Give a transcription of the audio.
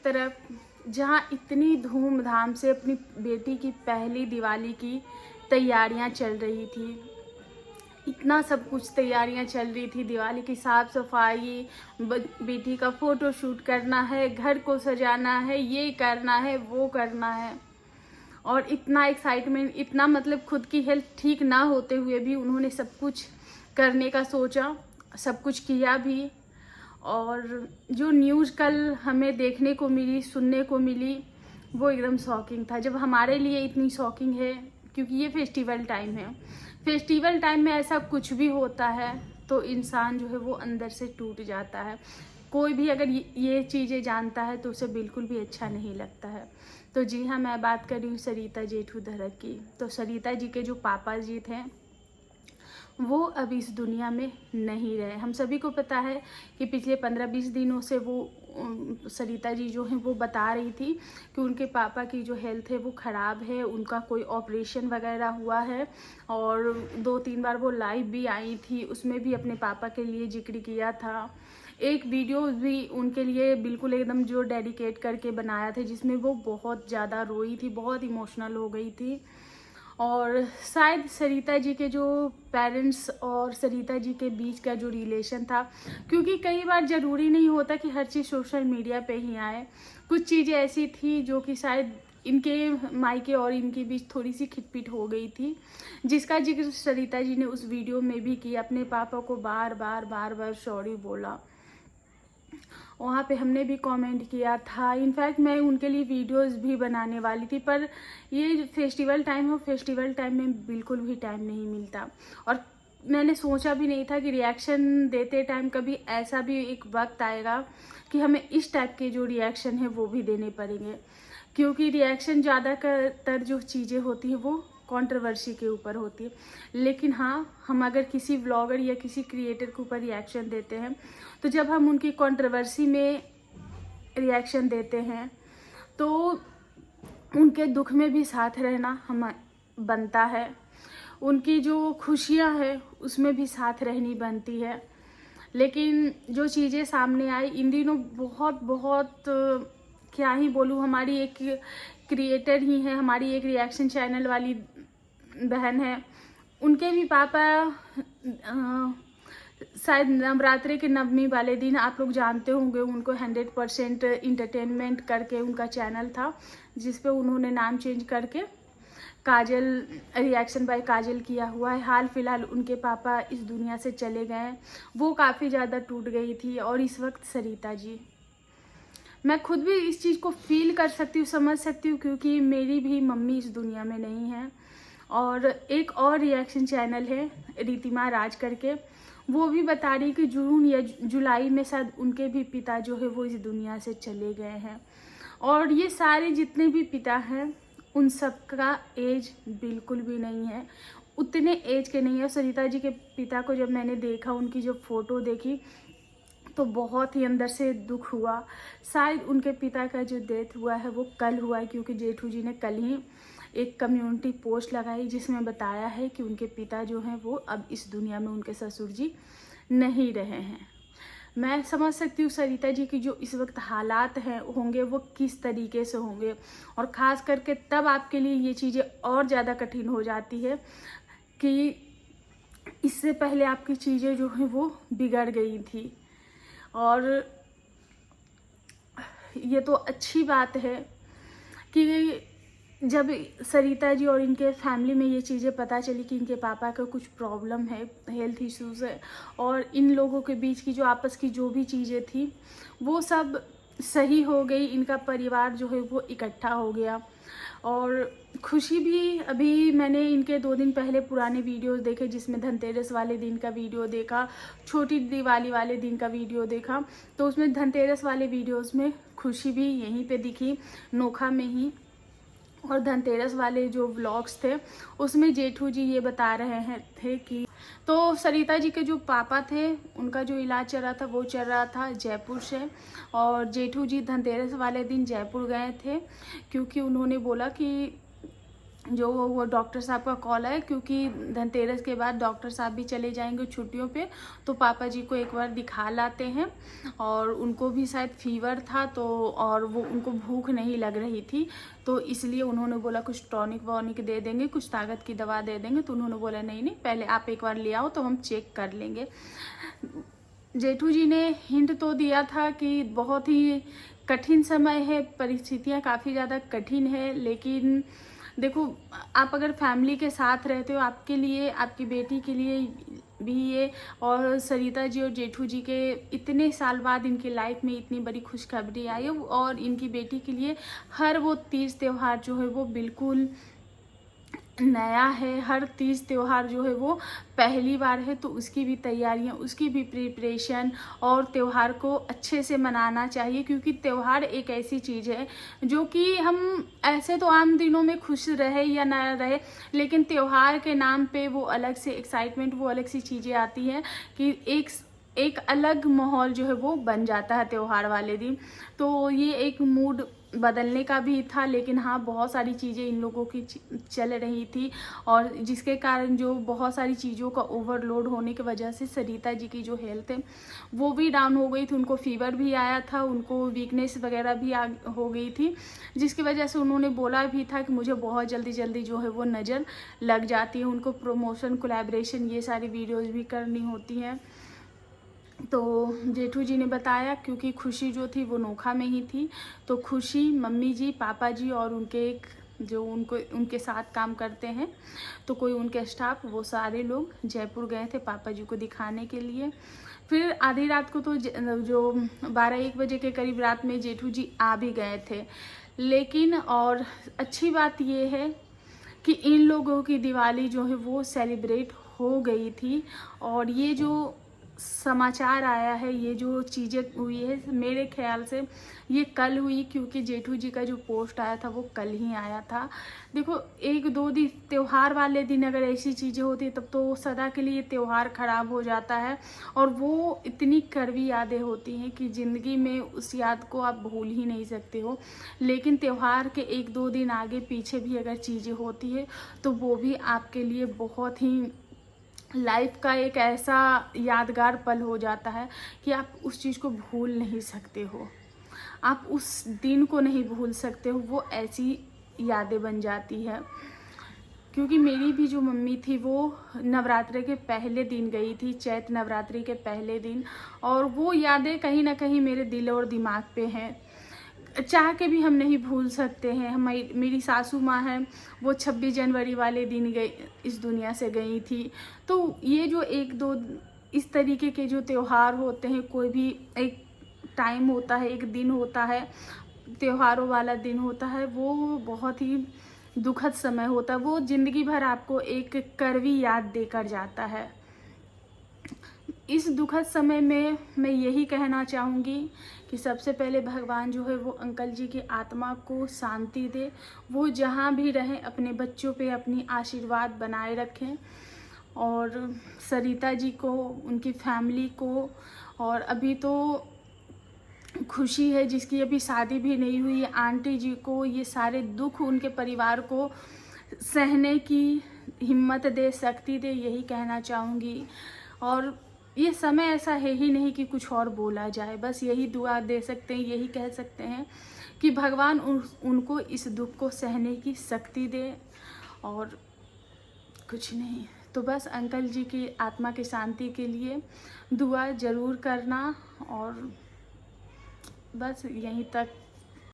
तरफ जहाँ इतनी धूमधाम से अपनी बेटी की पहली दिवाली की तैयारियां चल रही थी, इतना सब कुछ तैयारियां चल रही थी, दिवाली की साफ़ सफाई, बेटी का फ़ोटो शूट करना है, घर को सजाना है, ये करना है, वो करना है, और इतना एक्साइटमेंट, इतना मतलब खुद की हेल्थ ठीक ना होते हुए भी उन्होंने सब कुछ करने का सोचा, सब कुछ किया भी। और जो न्यूज़ कल हमें देखने को मिली, सुनने को मिली, वो एकदम शॉकिंग था। जब हमारे लिए इतनी शॉकिंग है, क्योंकि ये फेस्टिवल टाइम है, फेस्टिवल टाइम में ऐसा कुछ भी होता है तो इंसान जो है वो अंदर से टूट जाता है। कोई भी अगर ये चीज़ें जानता है तो उसे बिल्कुल भी अच्छा नहीं लगता है। तो जी हाँ, मैं बात कर रही हूँ सरिता जेठूधर की। तो सरिता जी के जो पापा जी थे वो अब इस दुनिया में नहीं रहे। हम सभी को पता है कि पिछले 15-20 दिनों से वो सरिता जी जो हैं वो बता रही थी कि उनके पापा की जो हेल्थ है वो ख़राब है, उनका कोई ऑपरेशन वगैरह हुआ है। और 2-3 बार वो लाइव भी आई थी, उसमें भी अपने पापा के लिए जिक्र किया था। एक वीडियो भी उनके लिए बिल्कुल एकदम जो डेडिकेट करके बनाया था, जिसमें वो बहुत ज़्यादा रोई थी, बहुत इमोशनल हो गई थी। और शायद सरिता जी के जो पेरेंट्स और सरिता जी के बीच का जो रिलेशन था, क्योंकि कई बार ज़रूरी नहीं होता कि हर चीज़ सोशल मीडिया पे ही आए। कुछ चीज़ें ऐसी थी जो कि शायद इनके मायके और इनके बीच थोड़ी सी खिटपिट हो गई थी, जिसका जिक्र सरिता जी ने उस वीडियो में भी किया। अपने पापा को बार बार सॉरी बोला। वहाँ पे हमने भी कमेंट किया था। इनफैक्ट मैं उनके लिए वीडियोस भी बनाने वाली थी, पर ये फेस्टिवल टाइम हो, फेस्टिवल टाइम में बिल्कुल भी टाइम नहीं मिलता। और मैंने सोचा भी नहीं था कि रिएक्शन देते टाइम कभी ऐसा भी एक वक्त आएगा कि हमें इस टाइप के जो रिएक्शन है वो भी देने पड़ेंगे। क्योंकि रिएक्शन ज़्यादातर जो चीज़ें होती हैं वो कंट्रोवर्सी के ऊपर होती है। लेकिन हाँ, हम अगर किसी व्लॉगर या किसी क्रिएटर के ऊपर रिएक्शन देते हैं, तो जब हम उनकी कंट्रोवर्सी में रिएक्शन देते हैं तो उनके दुख में भी साथ रहना हम बनता है, उनकी जो खुशियाँ हैं उसमें भी साथ रहनी बनती है। लेकिन जो चीज़ें सामने आई इन दिनों, बहुत बहुत क्या ही बोलूँ, हमारी एक क्रिएटर ही है, हमारी एक रिएक्शन चैनल वाली बहन है, उनके भी पापा शायद नवरात्रि के नवमी वाले दिन, आप लोग जानते होंगे, उनको 100% इंटरटेनमेंट करके उनका चैनल था, जिस पे उन्होंने नाम चेंज करके काजल, रिएक्शन बाय काजल किया हुआ है। हाल फिलहाल उनके पापा इस दुनिया से चले गए हैं, वो काफ़ी ज़्यादा टूट गई थी। और इस वक्त सरिता जी, मैं खुद भी इस चीज़ को फील कर सकती हूँ, समझ सकती हूँ, क्योंकि मेरी भी मम्मी इस दुनिया में नहीं है। और एक और रिएक्शन चैनल है रीतिमा राज करके, वो भी बता रही कि जून या जुलाई में शायद उनके भी पिता जो है वो इस दुनिया से चले गए हैं। और ये सारे जितने भी पिता हैं उन सब का एज बिल्कुल भी नहीं है, उतने एज के नहीं है। सरिता जी के पिता को जब मैंने देखा, उनकी जो फ़ोटो देखी, तो बहुत ही अंदर से दुख हुआ। शायद उनके पिता का जो डेथ हुआ है वो कल हुआ है, क्योंकि जेठू जी ने कल ही एक कम्युनिटी पोस्ट लगाई जिसमें बताया है कि उनके पिता जो हैं वो अब इस दुनिया में, उनके ससुर जी नहीं रहे हैं। मैं समझ सकती हूँ सरिता जी की जो इस वक्त हालात हैं होंगे वो किस तरीके से होंगे, और ख़ास करके तब आपके लिए ये चीज़ें और ज़्यादा कठिन हो जाती है कि इससे पहले आपकी चीज़ें जो हैं वो बिगड़ गई थी। और ये तो अच्छी बात है कि जब सरिता जी और इनके फैमिली में ये चीज़ें पता चली कि इनके पापा का कुछ प्रॉब्लम है, हेल्थ इश्यूज़ है, और इन लोगों के बीच की जो आपस की जो भी चीज़ें थी वो सब सही हो गई, इनका परिवार जो है वो इकट्ठा हो गया। और खुशी भी, अभी मैंने इनके 2 दिन पहले पुराने वीडियोस देखे, जिसमें धनतेरस वाले दिन का वीडियो देखा, छोटी दिवाली वाले दिन का वीडियो देखा, तो उसमें धनतेरस वाले वीडियोस में खुशी भी यहीं पे दिखी, नोखा में ही। और धनतेरस वाले जो व्लॉग्स थे उसमें जेठू जी ये बता रहे हैं थे कि, तो सरिता जी के जो पापा थे उनका जो इलाज चल रहा था वो चल रहा था जयपुर से, और जेठू जी धनतेरस वाले दिन जयपुर गए थे, क्योंकि उन्होंने बोला कि जो वो डॉक्टर साहब का कॉल है, क्योंकि धनतेरस के बाद डॉक्टर साहब भी चले जाएंगे छुट्टियों पे, तो पापा जी को एक बार दिखा लाते हैं। और उनको भी शायद फीवर था, तो और वो उनको भूख नहीं लग रही थी, तो इसलिए उन्होंने बोला कुछ टॉनिक वॉनिक दे देंगे, कुछ ताकत की दवा दे देंगे। तो उन्होंने बोला नहीं नहीं, पहले आप एक बार ले आओ तो हम चेक कर लेंगे। जेठू जी ने हिंट तो दिया था कि बहुत ही कठिन समय है, परिस्थितियाँ काफ़ी ज़्यादा कठिन है, लेकिन देखो आप अगर फैमिली के साथ रहते हो, आपके लिए, आपकी बेटी के लिए भी ये, और सरिता जी और जेठू जी के इतने साल बाद इनकी लाइफ में इतनी बड़ी खुशखबरी आई है, और इनकी बेटी के लिए हर वो तीज त्योहार जो है वो बिल्कुल नया है। हर तीज त्योहार जो है वो पहली बार है, तो उसकी भी तैयारियां, उसकी भी प्रिपरेशन, और त्योहार को अच्छे से मनाना चाहिए, क्योंकि त्योहार एक ऐसी चीज़ है जो कि हम ऐसे तो आम दिनों में खुश रहे या ना रहे, लेकिन त्योहार के नाम पे वो अलग से एक्साइटमेंट, वो अलग सी चीज़ें आती हैं कि एक अलग माहौल जो है वो बन जाता है त्योहार वाले दिन। तो ये एक मूड बदलने का भी था, लेकिन हाँ बहुत सारी चीज़ें इन लोगों की चल रही थी, और जिसके कारण जो बहुत सारी चीज़ों का ओवरलोड होने की वजह से सरिता जी की जो हेल्थ है वो भी डाउन हो गई थी। उनको फीवर भी आया था, उनको वीकनेस वगैरह भी हो गई थी, जिसकी वजह से उन्होंने बोला भी था कि मुझे बहुत जल्दी जो है वो नज़र लग जाती है। उनको प्रमोशन, कोलैबोरेशन, ये सारी वीडियोज़ भी करनी होती हैं। तो जेठू जी ने बताया, क्योंकि खुशी जो थी वो नोखा में ही थी, तो खुशी, मम्मी जी, पापा जी और उनके एक जो उनके साथ काम करते हैं, तो कोई उनके स्टाफ, वो सारे लोग जयपुर गए थे पापा जी को दिखाने के लिए। फिर आधी रात को तो जो 12-1 बजे के करीब रात में जेठू जी आ भी गए थे। लेकिन और अच्छी बात ये है कि इन लोगों की दिवाली जो है वो सेलिब्रेट हो गई थी, और ये जो समाचार आया है, ये जो चीज़ें हुई है, मेरे ख्याल से ये कल हुई, क्योंकि जेठू जी का जो पोस्ट आया था वो कल ही आया था। देखो 1-2 दिन त्योहार वाले दिन अगर ऐसी चीज़ें होती तब तो सदा के लिए त्योहार ख़राब हो जाता है, और वो इतनी कड़वी यादें होती हैं कि ज़िंदगी में उस याद को आप भूल ही नहीं सकते हो। लेकिन त्योहार के 1-2 दिन आगे पीछे भी अगर चीज़ें होती है तो वो भी आपके लिए बहुत ही लाइफ का एक ऐसा यादगार पल हो जाता है कि आप उस चीज़ को भूल नहीं सकते हो, आप उस दिन को नहीं भूल सकते हो, वो ऐसी यादें बन जाती है। क्योंकि मेरी भी जो मम्मी थी वो नवरात्रि के पहले दिन गई थी, चैत्र नवरात्रि के पहले दिन, और वो यादें कहीं ना कहीं मेरे दिल और दिमाग पे हैं, चाह के भी हम नहीं भूल सकते हैं। हमारी मेरी सासू माँ है, वो 26 जनवरी वाले दिन गई, इस दुनिया से गई थी। तो ये जो 1-2 इस तरीके के जो त्यौहार होते हैं, कोई भी एक टाइम होता है, एक दिन होता है, त्योहारों वाला दिन होता है, वो बहुत ही दुखद समय होता है, वो ज़िंदगी भर आपको एक कड़वी याद देकर जाता है। इस दुखद समय में मैं यही कहना चाहूँगी कि सबसे पहले भगवान जो है वो अंकल जी की आत्मा को शांति दे, वो जहाँ भी रहें अपने बच्चों पे अपनी आशीर्वाद बनाए रखें, और सरिता जी को, उनकी फैमिली को, और अभी तो खुशी है जिसकी अभी शादी भी नहीं हुई है, आंटी जी को ये सारे दुख उनके परिवार को सहने की हिम्मत दे, शक्ति दे, यही कहना चाहूँगी। और ये समय ऐसा है ही नहीं कि कुछ और बोला जाए, बस यही दुआ दे सकते हैं, यही कह सकते हैं कि भगवान उनको इस दुख को सहने की शक्ति दे, और कुछ नहीं। तो बस अंकल जी की आत्मा की शांति के लिए दुआ ज़रूर करना, और बस यहीं तक